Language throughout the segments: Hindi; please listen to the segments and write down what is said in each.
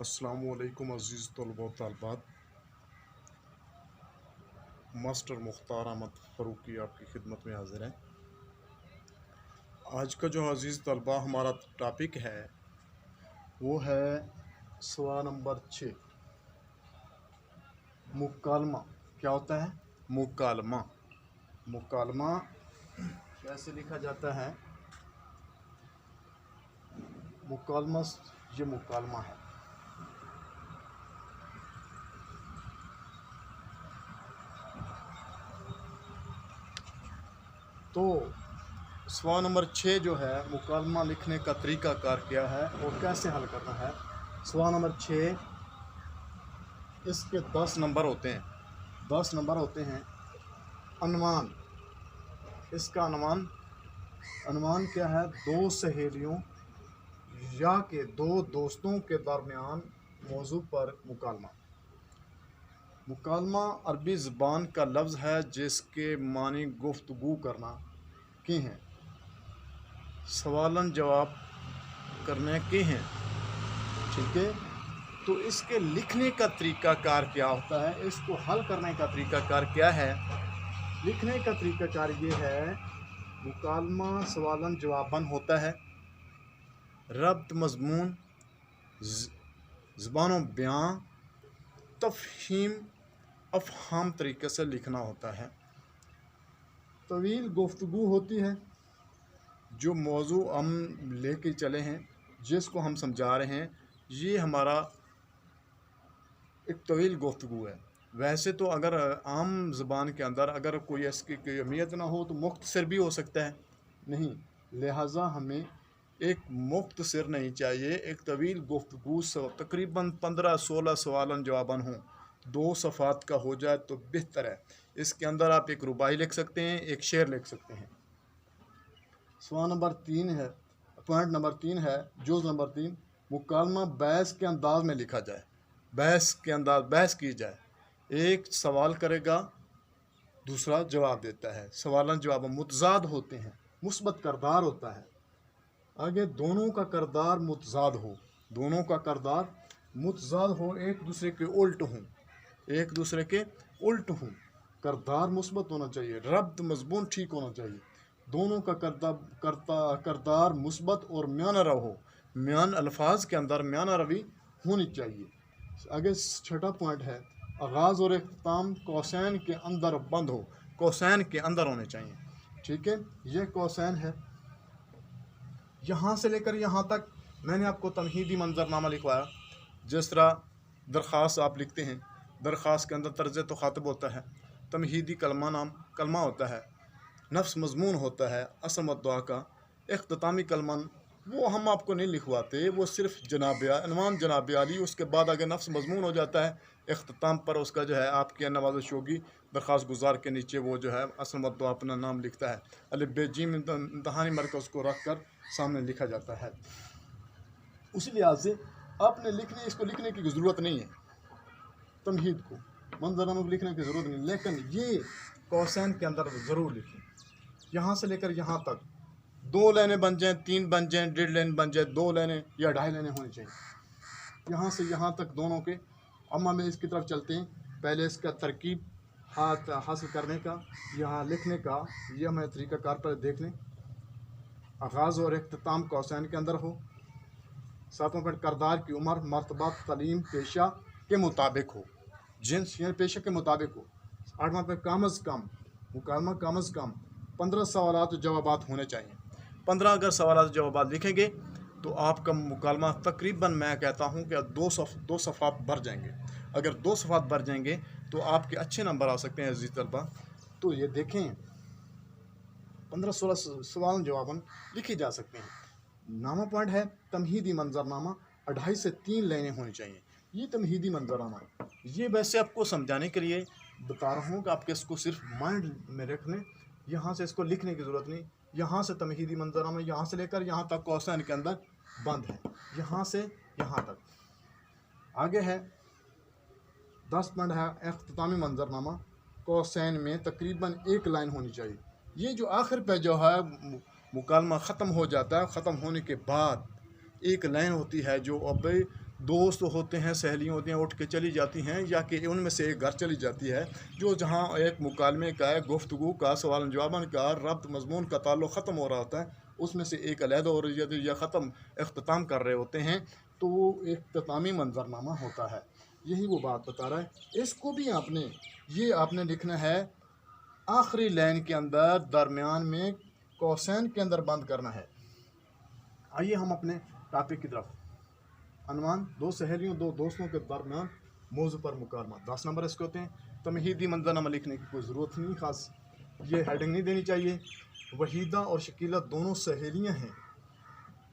अस्सलामुअलैकुम अज़ीज़ तलबा व तालिबात। मास्टर मुख्तार अहमद फ़ारूकी आपकी खिदमत में हाज़िर हैं। आज का जो अज़ीज़ तलबा हमारा टॉपिक है वो है सवाल नंबर 6, मुकालमा। क्या होता है? मुकालमा। मुकालमा कैसे लिखा जाता है? मुकालमा, ये मुकालमा है। तो सवाल नंबर 6 जो है, मुकालमा लिखने का तरीका कार क्या है और कैसे हल करना है। सवाल नंबर 6, इसके 10 नंबर होते हैं। 10 नंबर होते हैं। अनुमान, इसका अनुमान क्या है? दो सहेलियों या के दो दोस्तों के दरमियान मौजू पर मुकालमा। मुकालमा अरबी ज़बान का लफ्ज़ है जिसके मानी गुफ्तगू करना के हैं, सवालन जवाब करने के हैं। ठीक है, तो इसके लिखने का तरीका कार क्या होता है? इसको हल करने का तरीका कार क्या है? लिखने का तरीका कार ये है, मुकालमा सवालन जवाबन होता है। रब्त मज़मून ज़बान बयां तफ़हीम अफ़हाम तरीके से लिखना होता है। तवील गुफ्तगू होती है। जो मौजू हम लेके चले हैं, जिसको हम समझा रहे हैं, ये हमारा एक तवील गुफ्तगू है। वैसे तो अगर आम ज़बान के अंदर अगर कोई इसकी कोई अहमियत ना हो तो मुख्तसर भी हो सकता है, नहीं, लिहाजा हमें एक मुख्तसर नहीं चाहिए। एक तवील गुफ्तगू तकरीबन 15-16 सवालन जवाबन हों, 2 सफ़ात का हो जाए तो बेहतर है। इसके अंदर आप एक रुबाई लिख सकते हैं, एक शेर लिख सकते हैं। सवाल नंबर 3 है, पॉइंट नंबर 3 है, जुज़ नंबर 3, मुकालमा बहस के अंदाज में लिखा जाए। बहस के अंदाज, बहस की जाए। एक सवाल करेगा, दूसरा जवाब देता है। सवालन जवाब मुतज़ाद होते हैं, मुस्बत करदार होता है। आगे दोनों का करदार मुतज़ाद हो, दोनों का करदार मुतज़ाद हो, एक दूसरे के उल्ट हों, एक दूसरे के उल्ट हों। करदार मुस्बत होना चाहिए, रब्त मज़मून ठीक होना चाहिए। दोनों का करदार मुस्बत और म्याना रव हो, म्यान अल्फाज के अंदर म्याना रवी होनी चाहिए। आगे 6ठा पॉइंट है, आगाज़ और इख्तिताम कौसैन के अंदर बंद हो, कौसैन के अंदर होने चाहिए। ठीक है, ये कौसैन है। यहाँ से लेकर यहाँ तक मैंने आपको तमहीदी मंजरनामा लिखवाया। जिस तरह दरख्वास्त आप लिखते हैं, दरख्वास्त के अंदर तर्ज़ तो ख़ातिब होता है, तमहीदी कलमा होता है, नफ्स मज़मून होता है, असम दुआ का। इख्तितामी कलमा वो हम आपको नहीं लिखवाते, वो सिर्फ अनवान जनाब आली, उसके बाद अगर नफ्स मज़मून हो जाता है इख्तिताम पर, उसका जो है आपकी नवाज़िश होगी। दरख्वास्त गुजार के नीचे वो जो है असम दुआ अपना नाम लिखता है, अलिफ बे जीम इंतहानी मरकज़ को रख कर सामने लिखा जाता है। उसी लिहाज से आपने इसको लिखने की ज़रूरत नहीं है, तमहीद को मंजरनामा को लिखने की ज़रूरत नहीं, लेकिन ये कौसैन के अंदर ज़रूर लिखें। यहाँ से लेकर यहाँ तक 2 लाइनें बन जाएँ, 3 बन जाएँ, 1.5 लाइन बन जाए, 2 लाइनें या 2.5 लाइनें होनी चाहिए। यहाँ से यहाँ तक दोनों के। अब हम इसकी तरफ चलते हैं। पहले इसका तरकीब हासिल करने का, यहाँ लिखने का, यह हमें तरीक़ाकार पर देख लें। आगाज़ और इख्तिताम कौसैन के अंदर हो। 7वां पॉइंट, करदार की उम्र मर्तबा तालीम पेशा के मुताबिक हो, जिन्स या पेशा के मुताबिक हो। 8वां पॉइंट, कम अज़ कम मुकालमा कम अज़ कम 15 सवालात जवाबात होने चाहिए। 15 अगर सवालात जवाबात लिखेंगे तो आपका मुकालमा तकरीबन मैं कहता हूँ कि 2 सफ़ात भर जाएंगे। अगर 2 सफ़ात भर जाएंगे तो आपके अच्छे नंबर आ सकते हैं अज़ीज़ तलबा। तो ये देखें, 15-16 सवाल जवाबन लिखे जा सकते हैं। 9वां पॉइंट है तमहीदी मंजरनामा, 2.5 से 3 लाइनें होनी चाहिए। ये तमहीदी मंजरनामा, ये वैसे आपको समझाने के लिए बता रहा हूँ कि आपके इसको सिर्फ माइंड में रख लें। यहाँ से इसको लिखने की ज़रूरत नहीं। यहाँ से तमहीदी मंजरनामा, यहाँ से लेकर यहाँ तक कौसैन के अंदर बंद है, यहाँ से यहाँ तक। आगे है 10 पॉइंट है इख्तितामी मंजरनामा, कौसैन में तकरीबन 1 लाइन होनी चाहिए। ये जो आखिर पे जो है मुकालमा ख़त्म हो जाता है, ख़त्म होने के बाद 1 लाइन होती है जो अब दोस्त होते हैं, सहेलियाँ होती हैं, उठ के चली जाती हैं, या कि उनमें से एक घर चली जाती है जो जहाँ एक मुकालमे का, गुफ्तगू का, सवाल जवाबन का, रब्त मज़मून का ताल्लुक़ ख़त्म हो रहा होता है, उसमें से एक अलहदा हो रही है या ख़त्म अख्ताम कर रहे होते हैं, तो वो इख्तितामी मंजरनामा होता है। यही वो बात बता रहा है। इसको भी आपने लिखना है आखिरी लाइन के अंदर, दरमियान में कौसैन के अंदर बंद करना है। आइए हम अपने टॉपिक की तरफ। अनवान, दो सहेलियों, दो दोस्तों के दरमियान मौजू पर मुकालमा। 10 नंबर इसके होते हैं। तमहीदी मंजरनामा लिखने की कोई ज़रूरत नहीं, ख़ास ये हेडिंग नहीं देनी चाहिए। वहीदा और शकीला दोनों सहेलियां हैं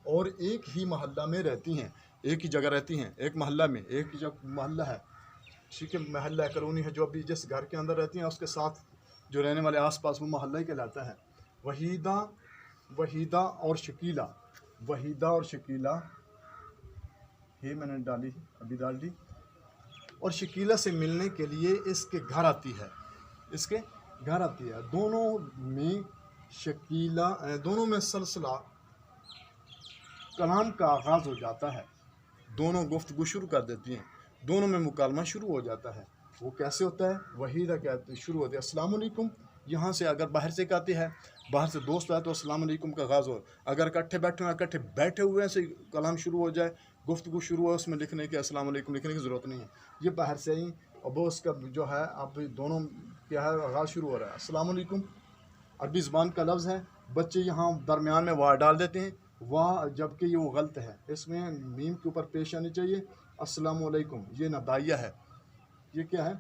और एक ही मोहल्ला में रहती हैं, एक ही जगह रहती हैं, एक मोहल्ला में, एक ही जगह मोहल्ला है, ठीक है, मोहल्ला कॉलोनी है, जो अभी जिस घर के अंदर रहती हैं उसके साथ जो रहने वाले आसपास, वो मोहल्ला ही कहलाता है। वहीदा और शकीला, वहीदा और शकीला, ये मैंने डाली, अभी डाल दी, और शकीला से मिलने के लिए इसके घर आती है, इसके घर आती है। दोनों में सलसला कलाम का आगाज़ हो जाता है, दोनों गुफ्तगू शुरू कर देती हैं, दोनों में मुकालमा शुरू हो जाता है। वो कैसे होता है? वहीदा कहते शुरू होती है अस्सलाम वालेकुम। यहाँ से अगर बाहर से कहती है, बाहर से दोस्त आए तो अस्सलाम वालेकुम का आगाज़ हो। अगर इकट्ठे बैठे हुए से कलाम शुरू हो जाए, गुफ्तगू शुरू हो, उसमें लिखने के अस्सलाम वालेकुम लिखने की ज़रूरत नहीं है। ये बाहर से ही अब उसका जो है, अब दोनों क्या है, आगाज़ शुरू हो रहा है अस्सलाम वालेकुम। अरबी ज़बान का लफ्ज़ है। बच्चे यहाँ दरमियान में वाह डाल देते हैं, वाह, जबकि ये वो गलत है। इसमें मीम के ऊपर पेश आनी चाहिए अस्सलाम वालेकुम। ये नदाइया है, ये क्या है?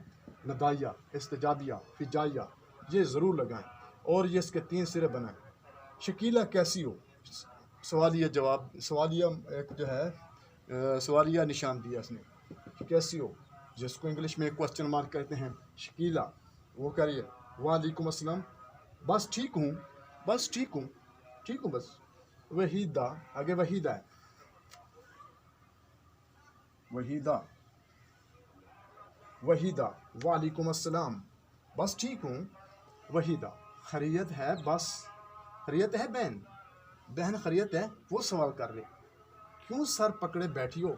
नदाइया, इस्तिजाबिया, फिजाइया, ये ज़रूर लगाएं। और ये इसके 3 सिरे बनाएं। शकीला कैसी हो? सवालिया जवाब, सवालिया एक जो है सवालिया निशान दिया इसने, कैसी हो, जिसको इंग्लिश में क्वेश्चन मार्क कहते हैं। शकीला, वो कह रही है वालेकुम अस्सलाम, बस ठीक हूँ, बस ठीक हूँ, ठीक हूँ बस। वहीदा, आगे वहीदा है, वहीदा, वहीदा वालेकुम अस्सलाम, बस ठीक हूँ। वहीदा, खैरियत है? बस खैरियत है बहन, बहन खैरियत है? वो सवाल कर रहे, क्यों सर पकड़े बैठी हो?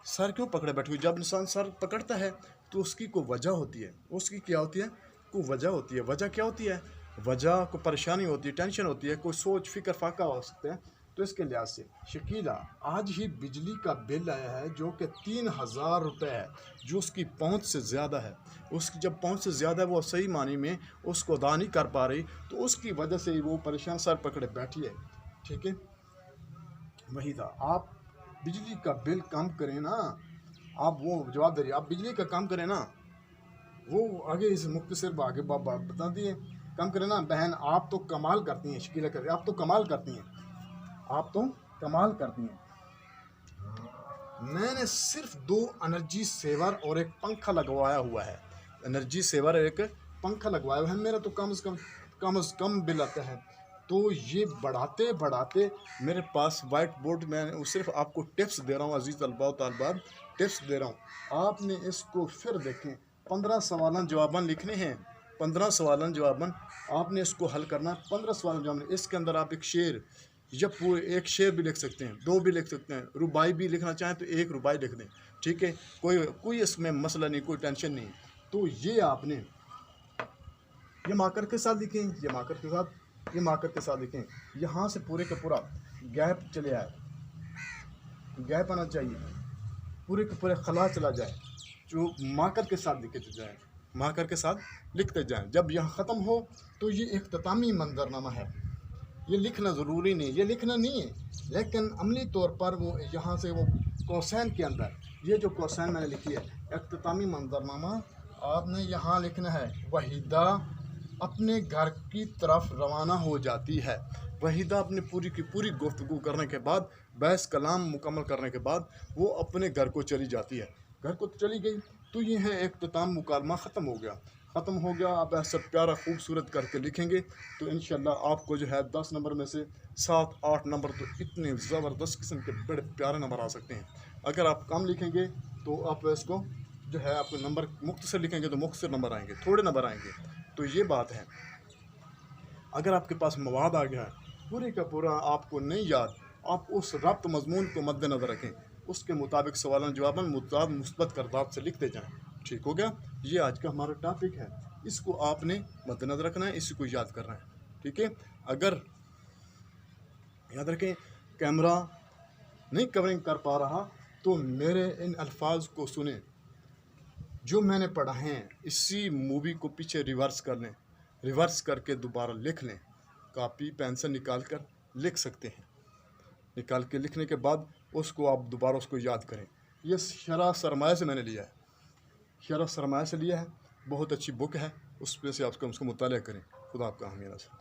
सर क्यों पकड़े बैठी हो? जब इंसान सर पकड़ता है तो उसकी कोई वजह होती है, उसकी क्या होती है? कोई वजह होती है। वजह क्या होती है? वजह को परेशानी होती है, टेंशन होती है, कोई सोच फिक्र फाका हो सकता है। तो इसके लिहाज से शकीला, आज ही बिजली का बिल आया है जो कि 3000 रुपये है, जो उसकी पहुंच से ज़्यादा है। उसकी जब पहुंच से ज़्यादा है, वो सही मानी में उसको अदा नहीं कर पा रही, तो उसकी वजह से वो परेशान सर पकड़े बैठी है, ठीक है। वही था, आप बिजली का बिल कम करें ना, आप वो जवाब दे रही, आप बिजली का काम करें ना। वो आगे इस मुख्तसर आगे बता दिए, कम करें ना बहन, आप तो कमाल करती हैं। शकीला कर, आप तो कमाल करती हैं, आप तो कमाल करती हैं। मैंने सिर्फ 2 एनर्जी सेवर और एक पंखा लगवाया हुआ है। एनर्जी सेवर, एक पंखा लगवाया हुआ है, मेरा तो कम से कम बिल आता है। तो ये बढ़ाते बढ़ाते मेरे पास वाइट बोर्ड में सिर्फ आपको टिप्स दे रहा हूँ, अजीज़ तलबा व तालिबात, टिप्स दे रहा हूँ। आपने इसको फिर देखें, 15 सवालन जवाबन लिखने हैं, 15 सवालन जवाबन आपने इसको हल करना है। 15 सवालन जवाब, इसके अंदर आप एक शेर या पूरे एक शेर भी लिख सकते हैं, 2 भी लिख सकते हैं, रुबाई भी लिखना चाहें तो 1 रुबाई लिख दें, ठीक है। कोई इसमें मसला नहीं, कोई टेंशन नहीं। तो ये आपने ये मार्कर के साथ लिखें, ये मार्कर के साथ, ये मार्कर के साथ लिखें। यहाँ से पूरे का पूरा गैप चले आए, गैप आना चाहिए, पूरे के पूरे खला चला जाए, जो मार्कर के साथ लिखते जाए, मार्कर के साथ लिखते जाएं। जब यहाँ ख़त्म हो तो ये इख्तितामी मंजरनामा है। ये लिखना ज़रूरी नहीं, ये लिखना नहीं है, लेकिन अमली तौर पर वो यहाँ से वो कौसैन के अंदर, ये जो कौसैन मैंने लिखी है, इख्तितामी मंजरनामा, आपने यहाँ लिखना है वहीदा अपने घर की तरफ रवाना हो जाती है। वहीदा अपने पूरी की पूरी गुफ्तगू करने के बाद, बहस कलाम मुकम्मल करने के बाद, वो अपने घर को चली जाती है। घर को चली गई तो ये है इख्तिताम, मुकालमा ख़त्म हो गया, ख़त्म हो गया। आप ऐसा प्यारा खूबसूरत करके लिखेंगे तो इंशाल्लाह आपको जो है 10 नंबर में से 7-8 नंबर तो इतने ज़बरदस्त किस्म के बड़े प्यारे नंबर आ सकते हैं। अगर आप कम लिखेंगे तो आप इसको जो है, आपको नंबर मुख्तसर लिखेंगे तो मुख्तसर नंबर आएंगे, थोड़े नंबर आएंगे। तो ये बात है। अगर आपके पास मवाद आ गया है पूरे का पूरा, आपको नहीं याद, आप उस रब्त मज़मून को मद्देनज़र रखें, उसके मुताबिक सवालों जवाबन मुस्बत करदात से लिखते जाएं। ठीक हो गया। ये आज का हमारा टॉपिक है, इसको आपने मद्देनजर रखना है, इसी को याद करना है। ठीक है। अगर याद रखें कैमरा नहीं कवरिंग कर पा रहा तो मेरे इन अल्फाज को सुने जो मैंने पढ़ा हैं, इसी मूवी को पीछे रिवर्स कर लें, रिवर्स करके दोबारा लिख लें। कॉपी पेंसिल निकाल कर लिख सकते हैं। निकाल के लिखने के बाद उसको आप दोबारा उसको याद करें। ये शरह सरमाया से मैंने लिया है, शरह सरमाया से लिया है। बहुत अच्छी बुक है, उस पर से आप उसका मुताला करें। खुदा आपका हमेशा।